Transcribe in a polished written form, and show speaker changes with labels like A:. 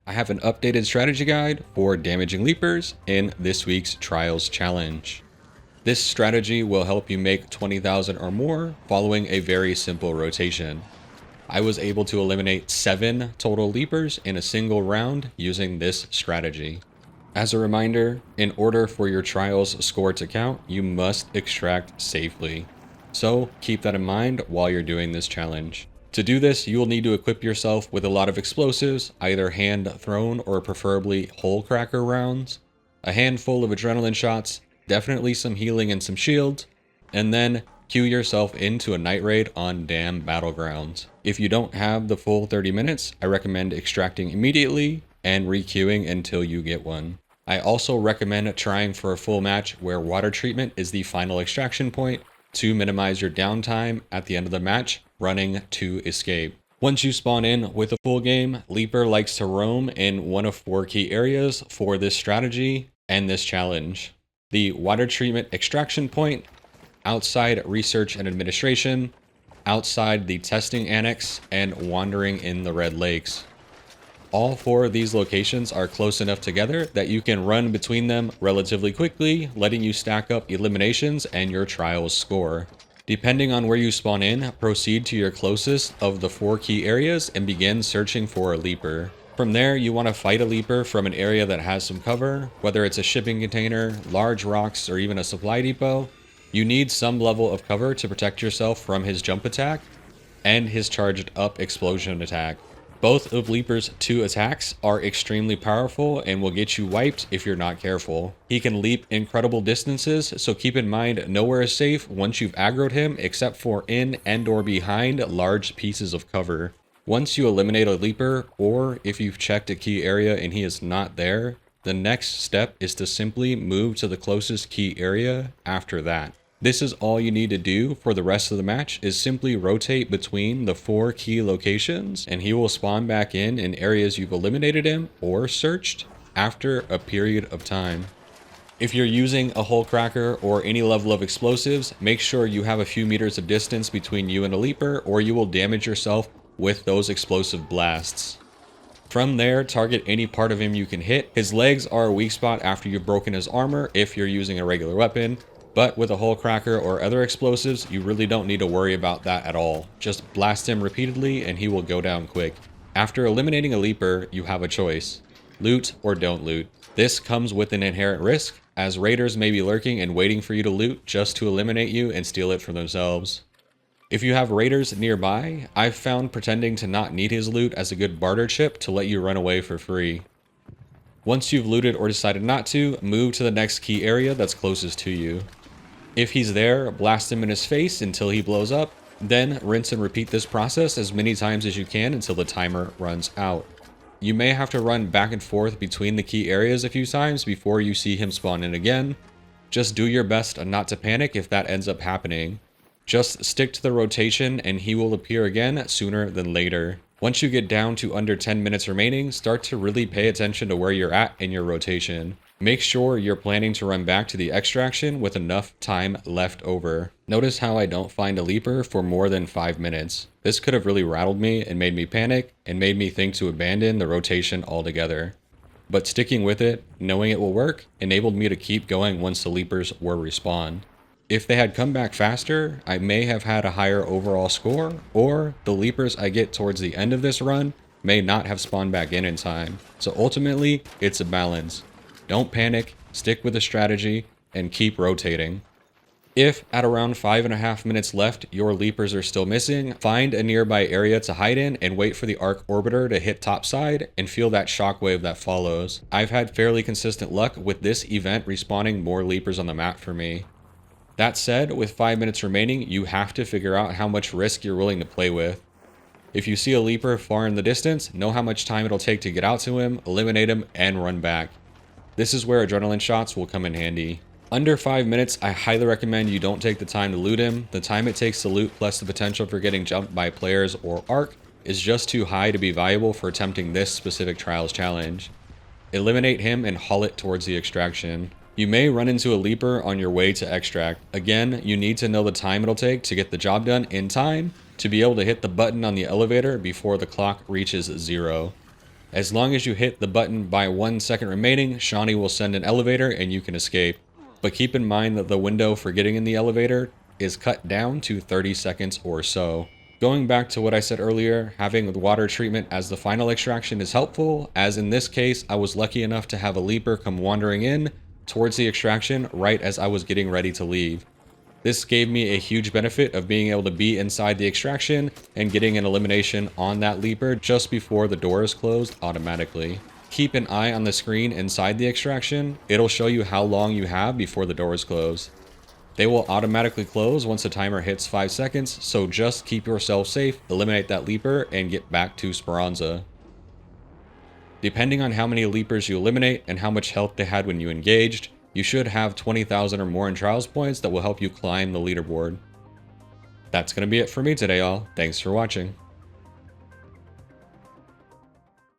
A: I have an updated strategy guide for damaging leapers in this week's Trials Challenge. This strategy will help you make 20,000 or more following a very simple rotation. I was able to eliminate 7 total leapers in a single round using this strategy. As a reminder, in order for your Trials score to count, you must extract safely. So keep that in mind while you're doing this challenge. To do this, you will need to equip yourself with a lot of explosives, either hand thrown or preferably hole cracker rounds, a handful of adrenaline shots, definitely some healing and some shields, and then queue yourself into a night raid on Dam Battlegrounds. If you don't have the full 30 minutes, I recommend extracting immediately and requeuing until you get one. I also recommend trying for a full match where water treatment is the final extraction point to minimize your downtime at the end of the match running to escape. Once you spawn in with a full game, Leaper likes to roam in one of 4 key areas for this strategy and this challenge. The water treatment extraction point, outside research and administration, outside the testing annex, and wandering in the Red Lakes. All 4 of these locations are close enough together that you can run between them relatively quickly, letting you stack up eliminations and your trials score. Depending on where you spawn in, proceed to your closest of the 4 key areas and begin searching for a leaper. From there, you want to fight a leaper from an area that has some cover, whether it's a shipping container, large rocks, or even a supply depot. You need some level of cover to protect yourself from his jump attack and his charged up explosion attack. Both of Leaper's 2 attacks are extremely powerful and will get you wiped if you're not careful. He can leap incredible distances, so keep in mind nowhere is safe once you've aggroed him except for in and or behind large pieces of cover. Once you eliminate a Leaper, or if you've checked a key area and he is not there, the next step is to simply move to the closest key area after that. This is all you need to do for the rest of the match, is simply rotate between the 4 key locations and he will spawn back in areas you've eliminated him or searched after a period of time. If you're using a hole cracker or any level of explosives, make sure you have a few meters of distance between you and a leaper or you will damage yourself with those explosive blasts. From there, target any part of him you can hit. His legs are a weak spot after you've broken his armor if you're using a regular weapon. But with a hole cracker or other explosives, you really don't need to worry about that at all. Just blast him repeatedly and he will go down quick. After eliminating a leaper, you have a choice. Loot or don't loot. This comes with an inherent risk, as raiders may be lurking and waiting for you to loot just to eliminate you and steal it for themselves. If you have raiders nearby, I've found pretending to not need his loot as a good barter chip to let you run away for free. Once you've looted or decided not to, move to the next key area that's closest to you. If he's there, blast him in his face until he blows up, then rinse and repeat this process as many times as you can until the timer runs out. You may have to run back and forth between the key areas a few times before you see him spawn in again. Just do your best not to panic if that ends up happening. Just stick to the rotation and he will appear again sooner than later. Once you get down to under 10 minutes remaining, start to really pay attention to where you're at in your rotation. Make sure you're planning to run back to the extraction with enough time left over. Notice how I don't find a leaper for more than 5 minutes. This could have really rattled me and made me panic and made me think to abandon the rotation altogether. But sticking with it, knowing it will work, enabled me to keep going once the leapers were respawned. If they had come back faster, I may have had a higher overall score, or the leapers I get towards the end of this run may not have spawned back in time. So ultimately, it's a balance. Don't panic, stick with the strategy, and keep rotating. If at around 5.5 minutes left, your leapers are still missing, find a nearby area to hide in and wait for the arc orbiter to hit topside and feel that shockwave that follows. I've had fairly consistent luck with this event respawning more leapers on the map for me. That said, with 5 minutes remaining, you have to figure out how much risk you're willing to play with. If you see a leaper far in the distance, know how much time it'll take to get out to him, eliminate him, and run back. This is where adrenaline shots will come in handy. Under 5 minutes, I highly recommend you don't take the time to loot him. The time it takes to loot plus the potential for getting jumped by players or arc is just too high to be viable for attempting this specific trials challenge. Eliminate him and haul it towards the extraction. You may run into a leaper on your way to extract. Again, you need to know the time it'll take to get the job done in time to be able to hit the button on the elevator before the clock reaches 0. As long as you hit the button by 1 second remaining, Shawnee will send an elevator and you can escape. But keep in mind that the window for getting in the elevator is cut down to 30 seconds or so. Going back to what I said earlier, having the water treatment as the final extraction is helpful, as in this case, I was lucky enough to have a leaper come wandering in towards the extraction right as I was getting ready to leave. This gave me a huge benefit of being able to be inside the extraction and getting an elimination on that leaper just before the door is closed automatically. Keep an eye on the screen inside the extraction. It'll show you how long you have before the doors close. They will automatically close once the timer hits 5 seconds, so just keep yourself safe, eliminate that leaper, and get back to Speranza. Depending on how many leapers you eliminate and how much health they had when you engaged, you should have 20,000 or more in trials points that will help you climb the leaderboard. That's going to be it for me today, all. Thanks for watching.